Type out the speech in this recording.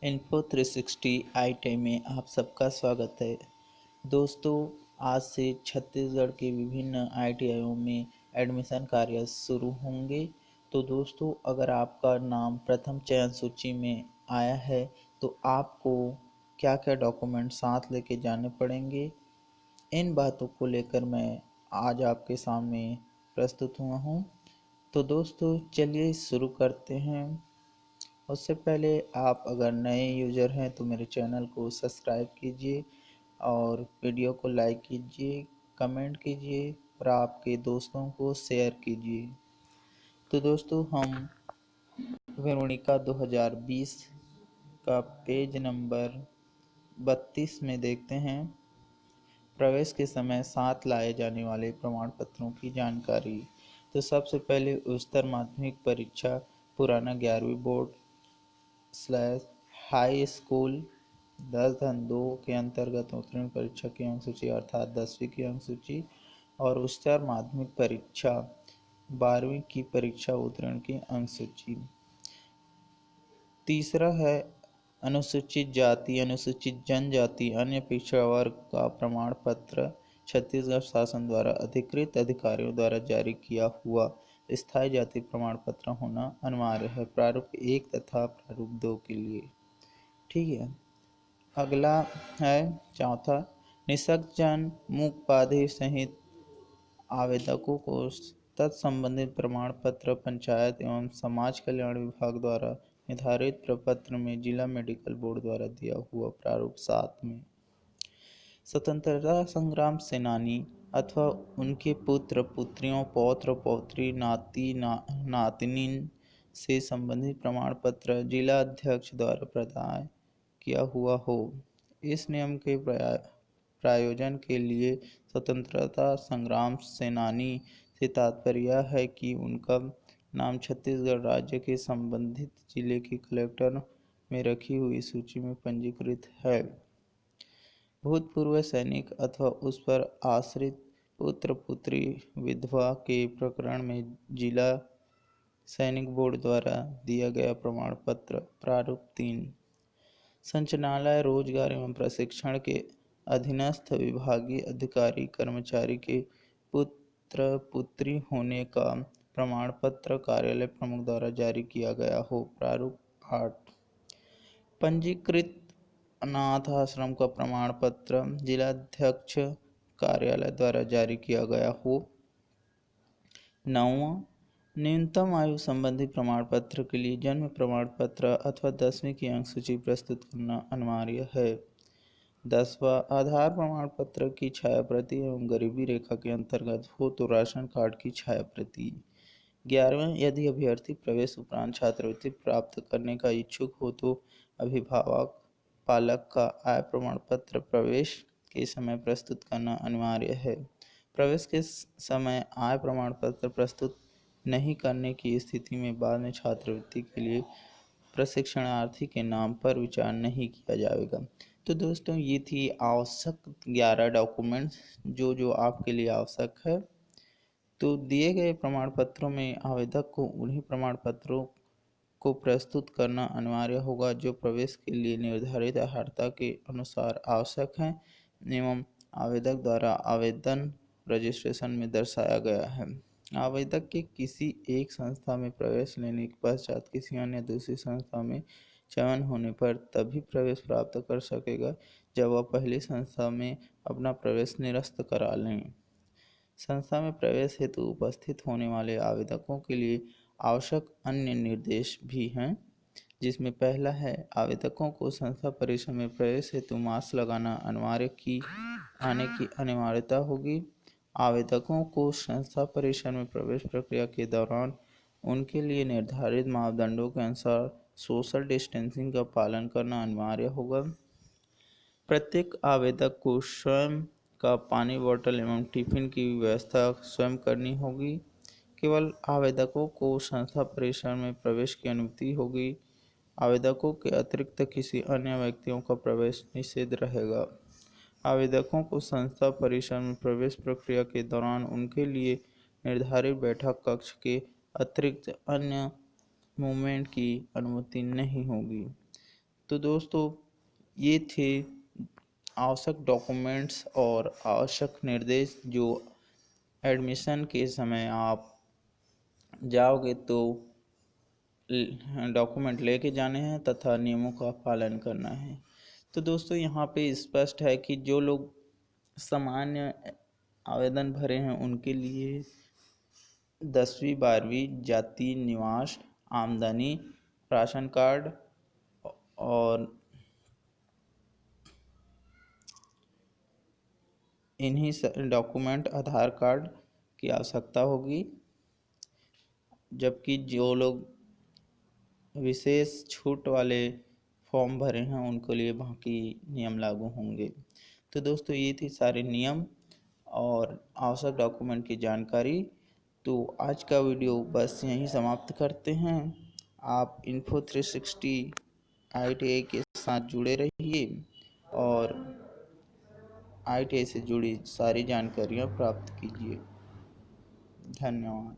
Info 360 आई में आप सबका स्वागत है। दोस्तों, आज से छत्तीसगढ़ के विभिन्न आईटीआईओं में एडमिशन कार्य शुरू होंगे। तो दोस्तों, अगर आपका नाम प्रथम चयन सूची में आया है तो आपको क्या क्या डॉक्यूमेंट साथ लेके जाने पड़ेंगे, इन बातों को लेकर मैं आज आपके सामने प्रस्तुत हुआ हूँ। तो दोस्तों, चलिए शुरू करते हैं। उससे पहले आप अगर नए यूज़र हैं तो मेरे चैनल को सब्सक्राइब कीजिए और वीडियो को लाइक कीजिए, कमेंट कीजिए और आपके दोस्तों को शेयर कीजिए। तो दोस्तों, हम वेरोनिका 2020 का पेज नंबर 32 में देखते हैं। प्रवेश के समय साथ लाए जाने वाले प्रमाण पत्रों की जानकारी। तो सबसे पहले उच्चतर माध्यमिक परीक्षा पुराना 11वीं बोर्ड / हाई स्कूल 10-2 के अंतर्गत उत्तीर्ण परीक्षा की अंक सूची अर्थात 10वीं की अंक सूची और उच्चतर माध्यमिक परीक्षा 12वीं की परीक्षा उत्तीर्ण की अंक सूची। तीसरा है अनुसूचित जाति, अनुसूचित जनजाति, अन्य पिछड़ा वर्ग का प्रमाण पत्र छत्तीसगढ़ शासन द्वारा अधिकृत अधिकारियों द्वारा जारी किया हुआ स्थायी जाति प्रमाण पत्र होना अनिवार्य है, प्रारूप 1 तथा प्रारूप 2 के लिए। ठीक है। अगला है चौथा, निःशक्त जन मूक बाधिर सहित आवेदकों को तत्संबंधित प्रमाण पत्र पंचायत एवं समाज कल्याण विभाग द्वारा निर्धारित प्रपत्र में जिला मेडिकल बोर्ड द्वारा दिया हुआ प्रारूप 7 में स्वतंत्रता संग्राम सेनानी अथवा उनके पुत्र पुत्रियों, पौत्र पौत्री, नाती नातनिन से संबंधित प्रमाण पत्र जिला अध्यक्ष द्वारा प्रदान किया हुआ हो। इस नियम के प्रायोजन के लिए स्वतंत्रता संग्राम सेनानी से तात्पर्य है कि उनका नाम छत्तीसगढ़ राज्य के संबंधित जिले के कलेक्टर में रखी हुई सूची में पंजीकृत है। भूतपूर्व सैनिक अथवा उस पर आश्रित पुत्र पुत्री विधवा के प्रकरण में जिला सैनिक बोर्ड द्वारा दिया गया प्रमाण पत्र प्रारूप 3। संचालनालय रोजगार एवं प्रशिक्षण के अधीनस्थ विभागीय अधिकारी कर्मचारी के पुत्र पुत्री होने का प्रमाण पत्र कार्यालय प्रमुख द्वारा जारी किया गया हो, प्रारूप 8। पंजीकृत अनाथ आश्रम का प्रमाण पत्र जिलाध्यक्ष कार्यालय द्वारा जारी किया गया हो। 9वां, न्यूनतम आयु संबंधी प्रमाण पत्र के लिए जन्म प्रमाण पत्र अथवा 10वीं की अंक सूची प्रस्तुत करना अनिवार्य है। 10वां, आधार प्रमाण पत्र की छाया प्रति एवं गरीबी रेखा के अंतर्गत हो तो राशन कार्ड की छाया प्रति। 11वां, यदि अभ्यर्थी प्रवेश उपरांत छात्रवृत्ति प्राप्त करने का इच्छुक हो तो अभिभावक पालक का आय प्रमाण पत्र प्रवेश के समय प्रस्तुत करना अनिवार्य है। प्रवेश के समय आय प्रमाण पत्र प्रस्तुत नहीं करने की स्थिति में बाद में छात्रवृत्ति के लिए प्रशिक्षणार्थी के नाम पर विचार नहीं किया जाएगा। तो दोस्तों, ये थी आवश्यक 11 डॉक्यूमेंट्स जो आपके लिए आवश्यक है। तो दिए गए प्रमाण पत्रों में आवेदक को उन्हीं प्रमाण पत्रों को प्रस्तुत करना अनिवार्य होगा जो प्रवेश के लिए निर्धारित अर्हता के अनुसार आवश्यक हैं एवं आवेदक द्वारा आवेदन रजिस्ट्रेशन में दर्शाया गया है। आवेदक के किसी एक संस्था में प्रवेश लेने के पश्चात किसी अन्य दूसरी संस्था में चयन होने पर तभी प्रवेश प्राप्त कर सकेगा जब वह पहली संस्था में अपना प्रवेश निरस्त करा लें। संस्था में प्रवेश हेतु उपस्थित होने वाले आवेदकों के लिए आवश्यक अन्य निर्देश भी हैं, जिसमें पहला है आवेदकों को संस्था परिसर में प्रवेश हेतु मास्क लगाना अनिवार्य आने की अनिवार्यता होगी। आवेदकों को संस्था परिसर में प्रवेश प्रक्रिया के दौरान उनके लिए निर्धारित मापदंडों के अनुसार सोशल डिस्टेंसिंग का पालन करना अनिवार्य होगा। प्रत्येक आवेदक को स्वयं का पानी बोतल एवं टिफिन की व्यवस्था स्वयं करनी होगी। केवल आवेदकों को संस्था परिसर में प्रवेश की अनुमति होगी। आवेदकों के अतिरिक्त किसी अन्य व्यक्तियों का प्रवेश निषेध रहेगा। आवेदकों को संस्था परिसर में प्रवेश प्रक्रिया के दौरान उनके लिए निर्धारित बैठक कक्ष के अतिरिक्त अन्य मूवमेंट की अनुमति नहीं होगी। तो दोस्तों, ये थे आवश्यक डॉक्यूमेंट्स और आवश्यक निर्देश जो एडमिशन के समय आप जाओगे तो डॉक्यूमेंट लेके जाने हैं तथा नियमों का पालन करना है। तो दोस्तों, यहाँ पे स्पष्ट है कि जो लोग सामान्य आवेदन भरे हैं उनके लिए 10वीं 12वीं जाति, निवास, आमदनी, राशन कार्ड और इन्हीं डॉक्यूमेंट, आधार कार्ड की आवश्यकता होगी। जबकि जो लोग विशेष छूट वाले फॉर्म भरे हैं उनके लिए बाकी नियम लागू होंगे। तो दोस्तों, ये थी सारे नियम और आवश्यक डॉक्यूमेंट की जानकारी। तो आज का वीडियो बस यहीं समाप्त करते हैं। आप इन्फो 360 ITI के साथ जुड़े रहिए और ITI से जुड़ी सारी जानकारियाँ प्राप्त कीजिए। धन्यवाद।